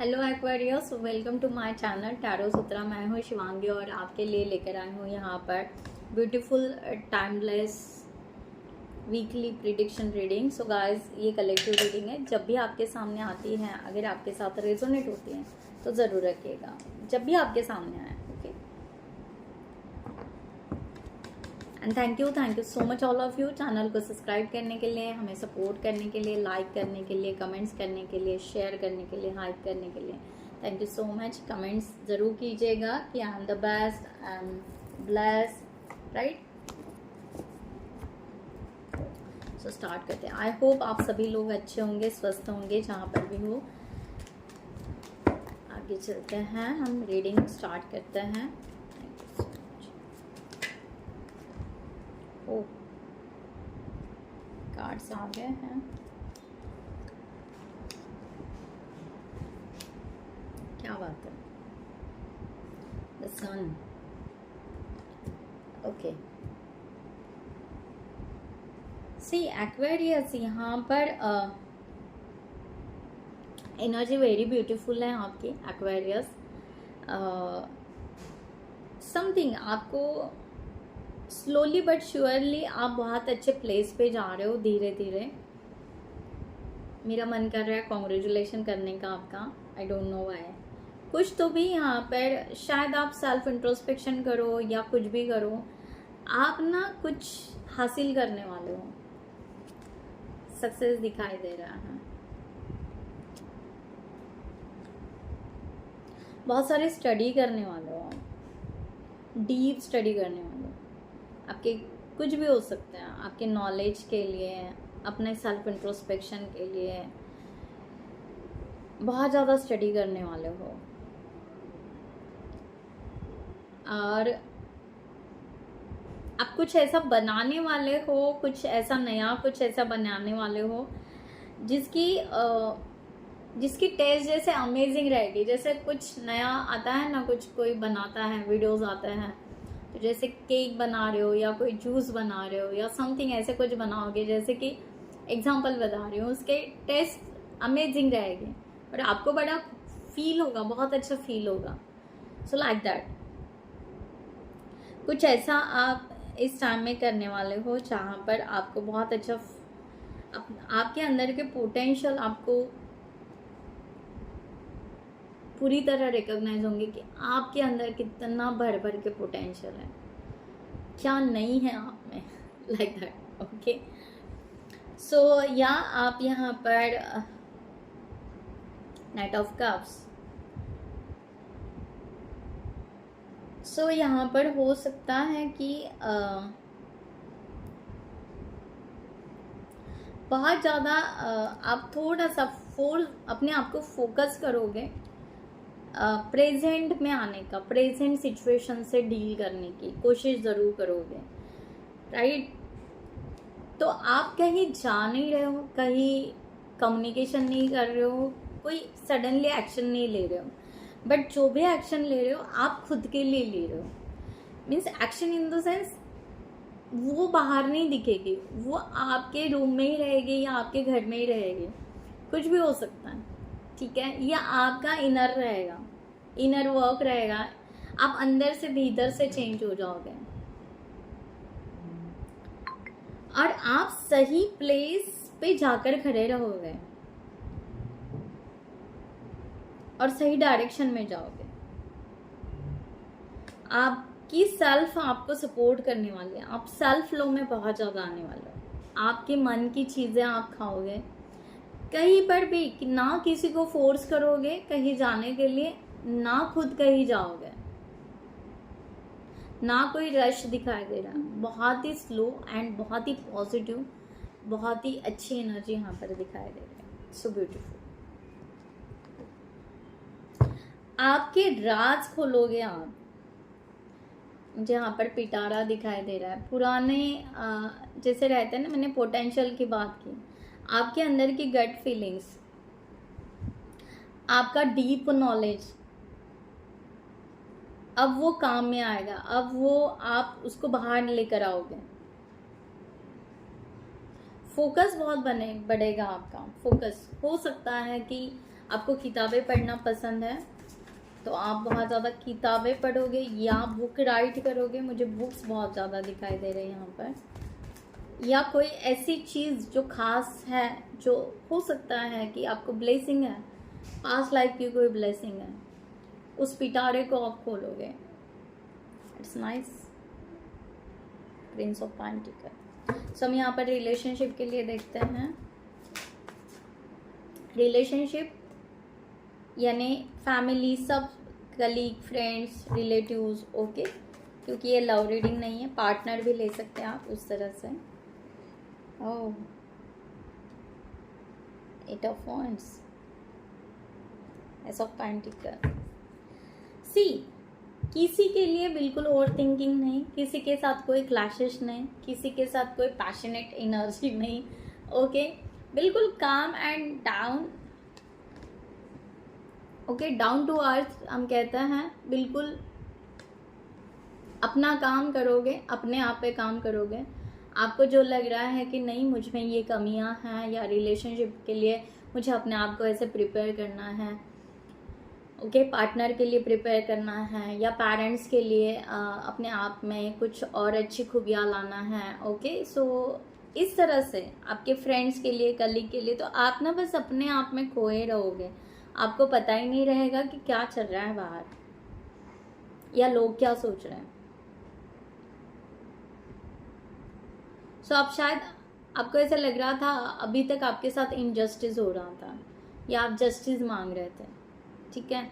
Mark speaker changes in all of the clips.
Speaker 1: Hello Aquarius, welcome to my channel tarot Sutra. मैं हूँ शिवांगी और आपके लिए लेकर आई हूँ यहाँ पर beautiful timeless weekly prediction reading. So guys, ये कलेक्टिव रीडिंग है। जब भी आपके सामने आती है, अगर आपके साथ रेजोनेट होती है तो ज़रूर रखिएगा, जब भी आपके सामने आए। Okay, and thank you so much all of you channel को सब्सक्राइब करने के लिए, हमें सपोर्ट करने के लिए, लाइक करने के लिए, कमेंट्स करने के लिए, शेयर करने के लिए, हाइप करने के लिए। Thank you so much. Comments ज़रूर कीजिएगा कि I am the best, I am blessed, right. So start करते हैं। आई होप आप सभी लोग अच्छे होंगे, स्वस्थ होंगे जहाँ पर भी हो। आगे चलते हैं, हम रीडिंग स्टार्ट करते हैं। ओ, कार्ड्स आ गए हैं। क्या बात है, the sun. Okay, see Aquarius, यहाँ पर एनर्जी वेरी ब्यूटीफुल है आपकी एक्वेरियस। समथिंग आपको स्लोली बट श्योरली आप बहुत अच्छे प्लेस पे जा रहे हो, धीरे धीरे। मेरा मन कर रहा है कॉन्ग्रेचुलेशन करने का आपका। I don't know why. कुछ तो भी यहाँ पर शायद आप सेल्फ इंट्रोस्पेक्शन करो या कुछ भी करो, आप ना कुछ हासिल करने वाले हो। सक्सेस दिखाई दे रहा है। बहुत सारे स्टडी करने वाले हो, डीप स्टडी करने वाले हो। आपके कुछ भी हो सकता है, आपके नॉलेज के लिए, अपने सेल्फ इंट्रोस्पेक्शन के लिए बहुत ज़्यादा स्टडी करने वाले हो। और आप कुछ ऐसा बनाने वाले हो, कुछ ऐसा नया, कुछ ऐसा बनाने वाले हो जिसकी टेस्ट जैसे अमेजिंग रहेगी। जैसे कुछ नया आता है ना, कुछ कोई बनाता है, वीडियोस आते हैं, तो जैसे केक बना रहे हो या कोई जूस बना रहे हो या समथिंग ऐसे कुछ बनाओगे, जैसे कि एग्जांपल बता रही हूँ, उसके टेस्ट अमेजिंग रहेगी और आपको बड़ा फील होगा, बहुत अच्छा फील होगा। सो लाइक दैट, कुछ ऐसा आप इस टाइम में करने वाले हो जहाँ पर आपको बहुत अच्छा आपके अंदर के पोटेंशियल आपको पूरी तरह रिकॉग्नाइज होंगे कि आपके अंदर कितना भर भर के पोटेंशियल है, क्या नहीं है आप में, लाइक दैट। ओके, सो या आप यहाँ पर नाइट ऑफ कप्स। सो यहाँ पर हो सकता है कि बहुत ज़्यादा आप थोड़ा सा अपने आप को फोकस करोगे प्रेजेंट में आने का, प्रेजेंट सिचुएशन से डील करने की कोशिश ज़रूर करोगे, राइट। तो आप कहीं जा नहीं रहे हो, कहीं कम्युनिकेशन नहीं कर रहे हो, कोई सडनली एक्शन नहीं ले रहे हो, बट जो भी एक्शन ले रहे हो आप खुद के लिए ले रहे हो। Means action in the sense वो बाहर नहीं दिखेगी, वो आपके रूम में ही रहेगी या आपके घर में ही रहेगी, कुछ भी हो सकता है, ठीक है। या आपका इनर रहेगा, इनर वर्क रहेगा, आप अंदर से भीतर से चेंज हो जाओगे और आप सही प्लेस पे जाकर खड़े रहोगे और सही डायरेक्शन में जाओगे। आपकी सेल्फ आपको सपोर्ट करने वाली है, आप सेल्फ लो में बहुत ज़्यादा आने वाले हो। आपके मन की चीज़ें आप खाओगे कहीं पर भी, ना किसी को फोर्स करोगे कहीं जाने के लिए, ना खुद कहीं जाओगे, ना कोई रश दिखाई दे रहा। बहुत ही स्लो एंड बहुत ही पॉजिटिव, बहुत ही अच्छी एनर्जी यहाँ पर दिखाई दे रही है। So beautiful. आपके राज खोलोगे आप। मुझे यहाँ पर पिटारा दिखाई दे रहा है। पुराने जैसे रहते हैं ना, मैंने पोटेंशियल की बात की, आपके अंदर की गट फीलिंग्स, आपका डीप नॉलेज, अब वो काम में आएगा, अब वो आप उसको बाहर लेकर आओगे। फोकस बहुत बढ़ेगा आपका। फोकस हो सकता है कि आपको किताबें पढ़ना पसंद है तो आप बहुत ज़्यादा किताबें पढ़ोगे या बुक राइट करोगे। मुझे बुक्स बहुत ज़्यादा दिखाई दे रहे हैं यहाँ पर। या कोई ऐसी चीज़ जो खास है, जो हो सकता है कि आपको ब्लेसिंग है, पास्ट लाइफ की कोई ब्लेसिंग है, उस पिटारे को आप खोलोगे। It's nice. Prince of pentacle. So हम यहाँ पर रिलेशनशिप के लिए देखते हैं। रिलेशनशिप यानी फैमिली, सब कलीग, फ्रेंड्स, रिलेटिव्स, ओके, क्योंकि ये लव रीडिंग नहीं है। पार्टनर भी ले सकते हैं आप उस तरह से। Oh, 8 of wands, ace of pentacle. See, किसी के लिए बिल्कुल ओवर थिंकिंग नहीं, किसी के साथ कोई क्लैशेस नहीं, किसी के साथ कोई पैशनेट एनर्जी नहीं, ओके, बिल्कुल calm and down, okay, down to earth हम कहते हैं। बिल्कुल अपना काम करोगे, अपने आप पे काम करोगे। आपको जो लग रहा है कि नहीं मुझ में ये कमियां हैं, या रिलेशनशिप के लिए मुझे अपने आप को ऐसे प्रिपेयर करना है, ओके, पार्टनर के लिए प्रिपेयर करना है, या पेरेंट्स के लिए अपने आप में कुछ और अच्छी खूबियाँ लाना है, ओके। सो इस तरह से आपके फ्रेंड्स के लिए, कलीग के लिए, तो आप ना बस अपने आप में खोए रहोगे। आपको पता ही नहीं रहेगा कि क्या चल रहा है बाहर, या लोग क्या सोच रहे हैं। सो आप शायद, आपको ऐसा लग रहा था अभी तक आपके साथ इनजस्टिस हो रहा था, या आप जस्टिस मांग रहे थे, ठीक है।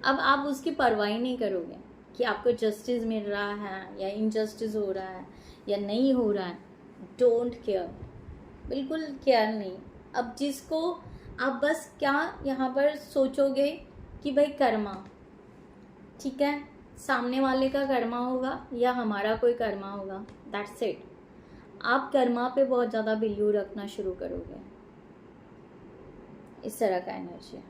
Speaker 1: अब आप उसकी परवाह नहीं करोगे कि आपको जस्टिस मिल रहा है या इनजस्टिस हो रहा है या नहीं हो रहा है। डोंट केयर, बिल्कुल केयर नहीं। अब जिसको आप बस क्या यहाँ पर सोचोगे कि भाई कर्मा, ठीक है, सामने वाले का कर्मा होगा या हमारा कोई कर्मा होगा, दैट्स इट। आप कर्मा पे बहुत ज़्यादा बिलीव रखना शुरू करोगे। इस तरह का एनर्जी है,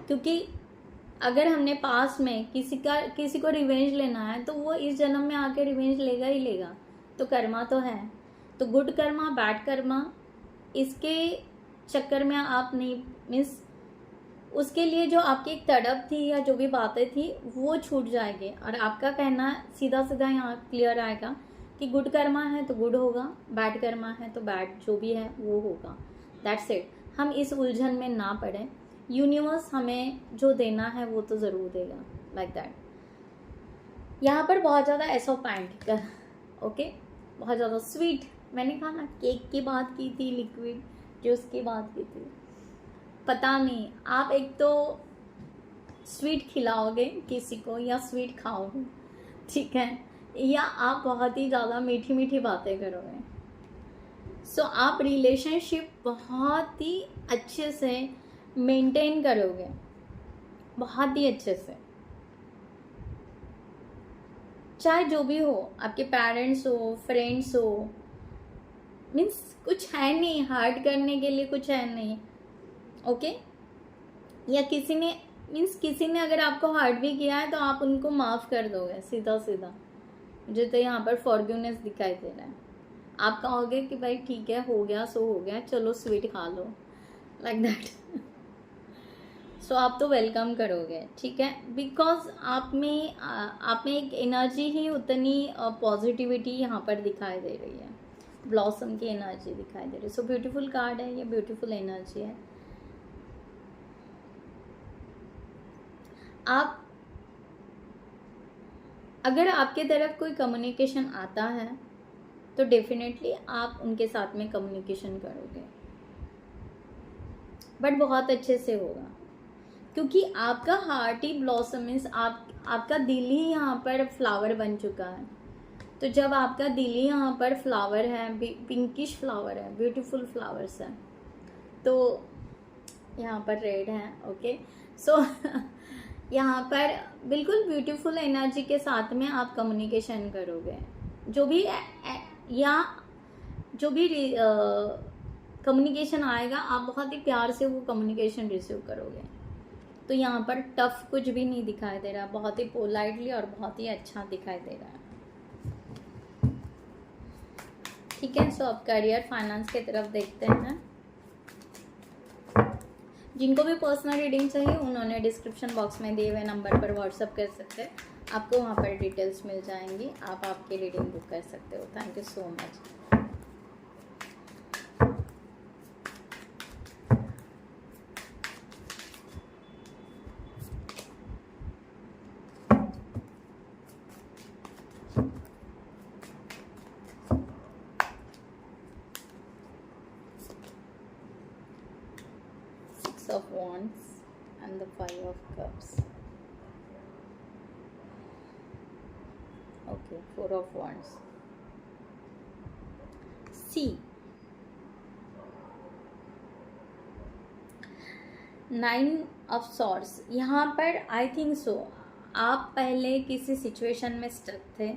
Speaker 1: क्योंकि अगर हमने पास में किसी को रिवेंज लेना है तो वो इस जन्म में आके रिवेंज लेगा ही लेगा। तो कर्मा तो है, तो गुड कर्मा, बैड कर्मा, इसके चक्कर में आप नहीं, मीन्स उसके लिए जो आपकी एक तड़प थी या जो भी बातें थी वो छूट जाएगी। और आपका कहना सीधा सीधा यहाँ क्लियर आएगा कि गुड कर्मा है तो गुड होगा, बैड कर्मा है तो बैड जो भी है वो होगा, दैट्स इट। हम इस उलझन में ना पड़े। यूनिवर्स हमें जो देना है वो तो ज़रूर देगा, लाइक दैट। यहाँ पर बहुत ज़्यादा एस ऑफ पेंटिकल, ओके, बहुत ज़्यादा स्वीट। मैंने कहा ना, केक की बात की थी, लिक्विड जूस की बात की थी। पता नहीं, आप एक तो स्वीट खिलाओगे किसी को या स्वीट खाओगे, ठीक है, या आप बहुत ही ज़्यादा मीठी मीठी बातें करोगे। सो आप रिलेशनशिप बहुत ही अच्छे से मेंटेन करोगे, बहुत ही अच्छे से। चाहे जो भी हो, आपके पेरेंट्स हो, फ्रेंड्स हो, मीन्स कुछ है नहीं, हार्ड करने के लिए कुछ है नहीं, ओके। या किसी ने, मीन्स किसी ने अगर आपको हार्ड भी किया है तो आप उनको माफ़ कर दोगे सीधा सीधा। मुझे तो यहाँ पर फॉरगिवनेस दिखाई दे रहा है। आप कहोगे कि भाई ठीक है, हो गया सो हो गया, चलो स्वीट खा लो, लाइक दैट। सो आप तो वेलकम करोगे, ठीक है, बिकॉज आप में एक एनर्जी ही उतनी पॉजिटिविटी यहाँ पर दिखाई दे रही है, ब्लॉसम की एनर्जी दिखाई दे रही है। सो ब्यूटीफुल कार्ड है ये, ब्यूटीफुल एनर्जी है। आप, अगर आपके तरफ कोई कम्युनिकेशन आता है तो डेफिनेटली आप उनके साथ में कम्युनिकेशन करोगे, बट बहुत अच्छे से होगा, क्योंकि आपका हार्ट ही ब्लॉसम मीन्स आपका दिल ही यहाँ पर फ्लावर बन चुका है। तो जब आपका दिल ही यहाँ पर फ्लावर है, पिंकिश फ्लावर है, ब्यूटीफुल फ्लावर्स है, तो यहाँ पर रेड है, ओके। सो यहाँ पर बिल्कुल ब्यूटीफुल एनर्जी के साथ में आप कम्युनिकेशन करोगे। जो भी या जो भी कम्युनिकेशन आएगा, आप बहुत ही प्यार से वो कम्युनिकेशन रिसीव करोगे। तो यहाँ पर टफ कुछ भी नहीं दिखाई दे रहा, बहुत ही पोलाइटली और बहुत ही अच्छा दिखाई दे रहा है, ठीक है। सो अब करियर फाइनेंस की तरफ देखते हैं। जिनको भी पर्सनल रीडिंग चाहिए उन्होंने डिस्क्रिप्शन बॉक्स में दिए हुए नंबर पर व्हाट्सअप कर सकते हैं, आपको वहाँ पर डिटेल्स मिल जाएंगी, आप आपकी रीडिंग बुक कर सकते हो। Thank you so much. Of Wands and the Five of Cups. Okay, Four of Wands. See, Nine of Swords. यहाँ पर आई थिंक सो आप पहले किसी सिचुएशन में स्टक थे,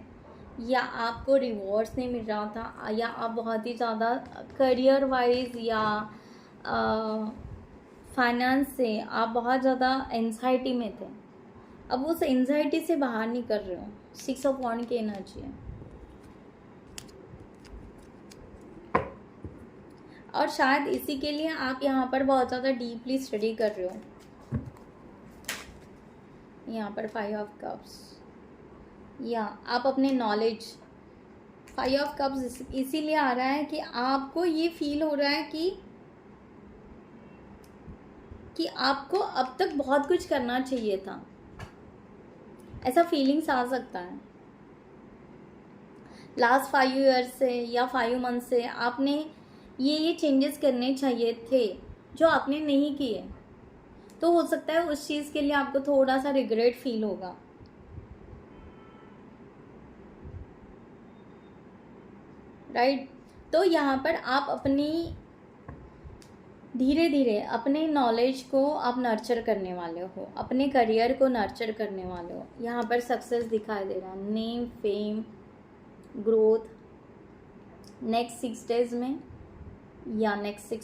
Speaker 1: या आपको रिवॉर्ड्स नहीं मिल रहा था, या आप बहुत ही ज़्यादा करियर वाइज या फाइनेंस से आप बहुत ज़्यादा एंजाइटी में थे। अब उस एंजाइटी से बाहर निकल रहे हो। 6 ऑफ वॉन्ड की एनर्जी है, और शायद इसी के लिए आप यहाँ पर बहुत ज़्यादा डीपली स्टडी कर रहे हो। यहाँ पर 5 ऑफ कप्स, या आप अपने नॉलेज, 5 ऑफ कप्स इसीलिए आ रहा है कि आपको ये फील हो रहा है कि आपको अब तक बहुत कुछ करना चाहिए था, ऐसा फीलिंग्स आ सकता है। लास्ट 5 ईयर्स से या 5 मंथ से आपने ये चेंजेस करने चाहिए थे जो आपने नहीं किए, तो हो सकता है उस चीज़ के लिए आपको थोड़ा सा रिग्रेट फील होगा। राइट, तो यहाँ पर आप अपनी धीरे धीरे अपने नॉलेज को आप नर्चर करने वाले हो, अपने करियर को नर्चर करने वाले हो। यहाँ पर सक्सेस दिखाई दे रहा है, name, fame, growth next 6 days में या नेक्स्ट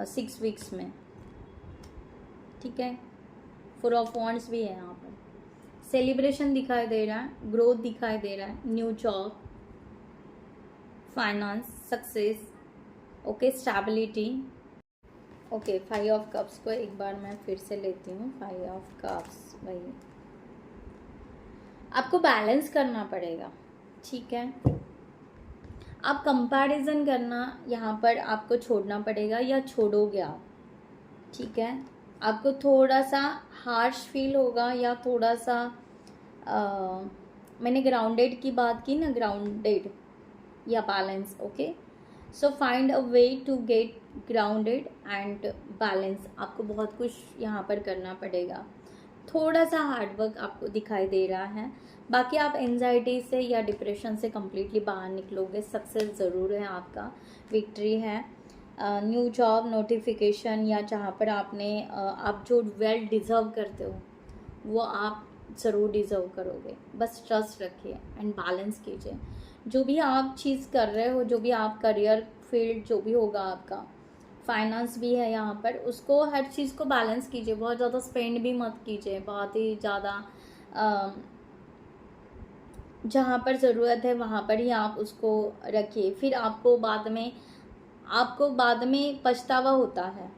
Speaker 1: 6 वीक्स में। ठीक है, 4 ऑफ वॉन्ड्स भी है यहाँ पर, सेलिब्रेशन दिखाई दे रहा है, ग्रोथ दिखाई दे रहा है, new job, finance, success, okay, stability. Okay, 5 of cups को एक बार मैं फिर से लेती हूँ। 5 ऑफ कप्स, भाई आपको बैलेंस करना पड़ेगा। ठीक है, आप कंपैरिजन करना यहाँ पर आपको छोड़ना पड़ेगा, या छोड़ोगे आप। ठीक है, आपको थोड़ा सा हार्श फील होगा, या थोड़ा सा मैंने ग्राउंडेड की बात की ना, ग्राउंडेड या balance. Okay, so find a way to get grounded and balance. आपको बहुत कुछ यहाँ पर करना पड़ेगा, थोड़ा सा हार्डवर्क आपको दिखाई दे रहा है। बाकी आप एंजाइटी से या डिप्रेशन से कम्प्लीटली बाहर निकलोगे, सक्सेस ज़रूर है आपका, विक्ट्री है, न्यू जॉब, नोटिफिकेशन, या जहाँ पर आप जो वेल डिज़र्व करते हो वो आप ज़रूर डिज़र्व करोगे। बस ट्रस्ट रखिए एंड बैलेंस कीजिए। जो भी आप चीज़ कर रहे हो, जो भी आप करियर फील्ड जो भी होगा आपका, फाइनेंस भी है यहाँ पर, उसको हर चीज़ को बैलेंस कीजिए। बहुत ज़्यादा स्पेंड भी मत कीजिए, बहुत ही ज़्यादा जहाँ पर ज़रूरत है वहाँ पर ही आप उसको रखिए। फिर आपको बाद में पछतावा होता है।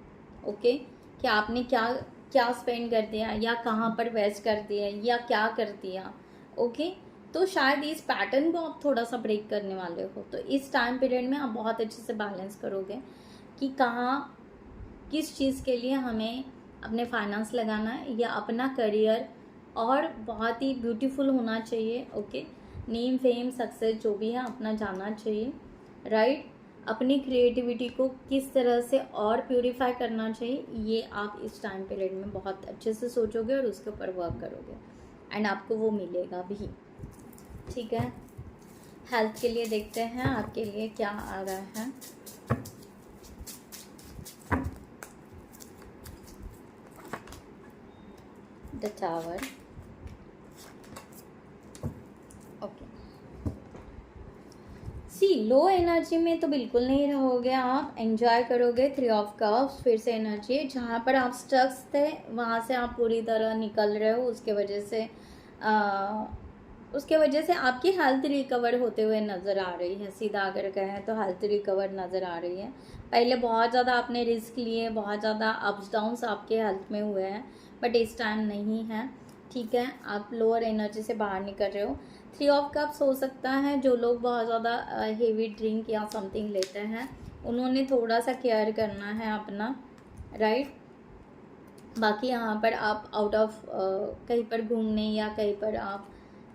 Speaker 1: ओके, कि आपने क्या स्पेंड कर दिया, या कहाँ पर वेस्ट कर दिया, या क्या कर दिया। ओके, तो शायद इस पैटर्न को आप थोड़ा सा ब्रेक करने वाले हो। तो इस टाइम पीरियड में आप बहुत अच्छे से बैलेंस करोगे कि किस चीज़ के लिए हमें अपने फाइनेंस लगाना है, या अपना करियर और बहुत ही ब्यूटीफुल होना चाहिए। ओके, नेम, फेम, सक्सेस जो भी है अपना जाना चाहिए। राइट, अपनी क्रिएटिविटी को किस तरह से और प्यूरीफाई करना चाहिए, ये आप इस टाइम पीरियड में बहुत अच्छे से सोचोगे और उसके ऊपर वर्क करोगे, एंड आपको वो मिलेगा भी। ठीक है, हेल्थ के लिए देखते हैं आपके लिए क्या आ रहा है। The tower. Okay, see low energy में तो बिल्कुल नहीं रहोगे, आप एंजॉय करोगे। 3 ऑफ कप्स फिर से एनर्जी है, जहाँ पर आप स्टक्स थे वहाँ से आप पूरी तरह निकल रहे हो। उसके वजह से उसके वजह से आपकी हेल्थ रिकवर होते हुए नज़र आ रही है। सीधा अगर कहें तो हेल्थ रिकवर नज़र आ रही है। पहले बहुत ज़्यादा आपने रिस्क लिए, बहुत ज़्यादा अप्स डाउन्स आपके हेल्थ में हुए हैं, बट इस टाइम नहीं है। ठीक है, आप लोअर एनर्जी से बाहर निकल रहे हो। 3 ऑफ कप्स हो सकता है जो लोग बहुत ज़्यादा हेवी ड्रिंक या समथिंग लेते हैं, उन्होंने थोड़ा सा केयर करना है अपना, राइट। बाकी यहाँ पर आप आउट ऑफ कहीं पर घूमने या कहीं पर आप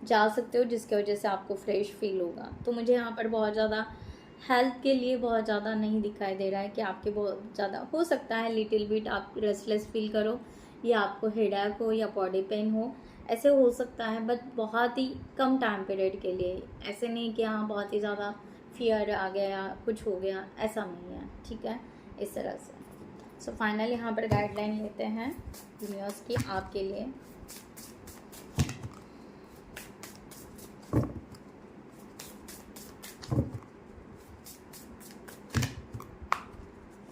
Speaker 1: जा सकते हो, जिसकी वजह से आपको फ्रेश फील होगा। तो मुझे यहाँ पर बहुत ज़्यादा हेल्थ के लिए बहुत ज़्यादा नहीं दिखाई दे रहा है कि आपके बहुत ज़्यादा हो सकता है लिटिल बिट आप रेस्टलेस फील करो, या आपको हेडेक हो या बॉडी पेन हो, ऐसे हो सकता है, बट बहुत ही कम टाइम पीरियड के लिए। ऐसे नहीं कि हाँ बहुत ही ज़्यादा फियर आ गया या कुछ हो गया, ऐसा नहीं है। ठीक है, इस तरह से। सो फाइनल यहाँ पर गाइडलाइन लेते हैं यूनिवर्स की आपके लिए।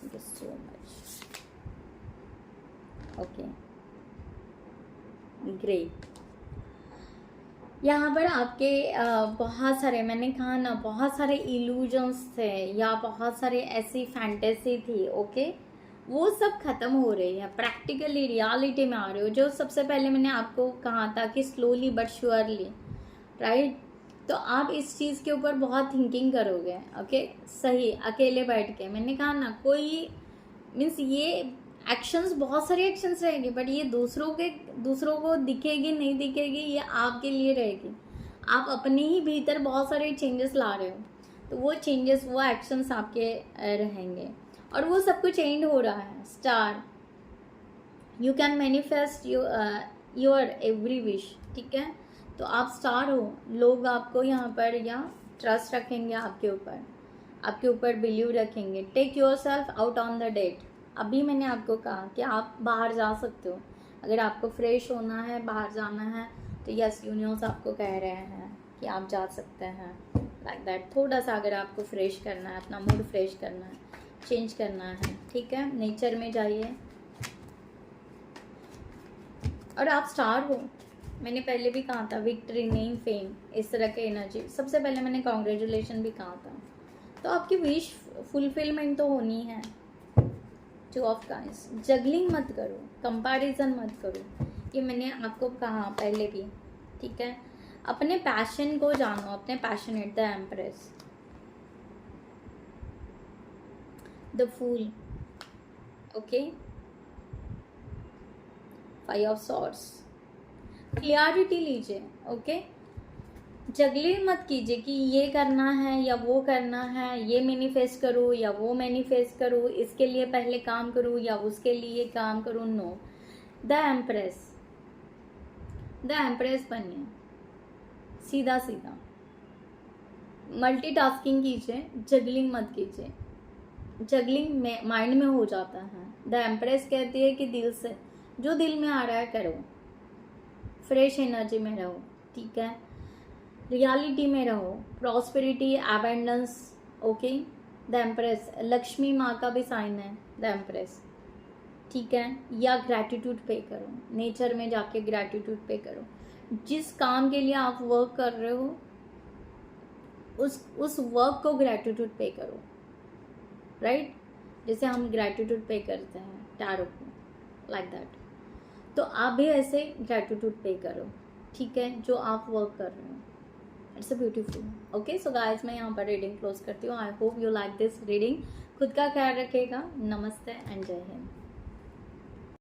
Speaker 1: Thank you so much. Okay, great. यहाँ पर आपके बहुत सारे, मैंने कहा ना, बहुत सारे इल्यूजन्स थे या बहुत सारे ऐसी फैंटेसी थी, ओके, वो सब खत्म हो रही है। प्रैक्टिकली रियलिटी में आ रहे हो, जो सबसे पहले मैंने आपको कहा था कि स्लोली बट श्योरली, राइट। तो आप इस चीज़ के ऊपर बहुत थिंकिंग करोगे, ओके, सही, अकेले बैठ के। मैंने कहा ना, कोई मीन्स ये एक्शंस, बहुत सारे एक्शंस रहेंगे, बट ये दूसरों को दिखेगी नहीं दिखेगी, ये आपके लिए रहेगी। आप अपने ही भीतर बहुत सारे चेंजेस ला रहे हो, तो वो चेंजेस, वो एक्शंस आपके रहेंगे, और वो सब कुछ एंड हो रहा है। Star, you can manifest your every wish. ठीक है, तो आप स्टार हो। लोग आपको यहाँ पर या ट्रस्ट रखेंगे आपके ऊपर बिलीव रखेंगे। Take your self out on the date. अभी मैंने आपको कहा कि आप बाहर जा सकते हो, अगर आपको फ्रेश होना है, बाहर जाना है, तो यस, यूनिवर्स आपको कह रहे हैं कि आप जा सकते हैं, लाइक दैट। थोड़ा सा अगर आपको फ्रेश करना है, अपना मूड फ्रेश करना है, चेंज करना है, ठीक है, नेचर में जाइए। और आप स्टार हो, मैंने पहले भी कहा था, विक्ट्री नेम फेम, इस तरह के एनर्जी। सबसे पहले मैंने कॉन्ग्रेचुलेशन भी कहा था। तो आपकी विश फुलफिलमेंट तो होनी है। 2 ऑफ काइंड्स, जगलिंग मत करो, कंपैरिजन मत करो, ये मैंने आपको कहा पहले भी। ठीक है, अपने पैशन को जानो, अपने passionate. The empress, the fool, okay, 5 of swords. Clarity लीजिए, ओके। जगलिंग मत कीजिए कि ये करना है या वो करना है, ये मैनिफेस्ट करो या वो मैनिफेस्ट करो, इसके लिए पहले काम करूँ या उसके लिए काम करूँ। No, the empress, the empress बनिए, सीधा सीधा। मल्टीटास्किंग कीजिए, जगलिंग मत कीजिए। जगलिंग में माइंड में हो जाता है। द एम्प्रेस कहती है कि दिल से, जो दिल में आ रहा है करो, फ्रेश एनर्जी में रहो। ठीक है, रियलिटी में रहो, prosperity, abundance, okay. The empress Lakshmi माँ का भी साइन है, द एम्प्रेस। ठीक है, या ग्रैटिट्यूड पे करो, नेचर में जाके ग्रैटिट्यूड पे करो। जिस काम के लिए आप वर्क कर रहे हो, उस वर्क को ग्रैटिट्यूड पे करो, राइट। जैसे हम ग्रैटिट्यूड पे करते हैं टैरो को, लाइक दैट। तो आप भी ऐसे ग्रैटिट्यूड पे करो, ठीक है, जो आप वर्क कर रहे हो। It's a beautiful. Okay, so guys, मैं यहाँ पर रीडिंग क्लोज करती हूँ। I hope you like this reading. खुद का ख्याल रखिएगा। नमस्ते एंड जय हिंद।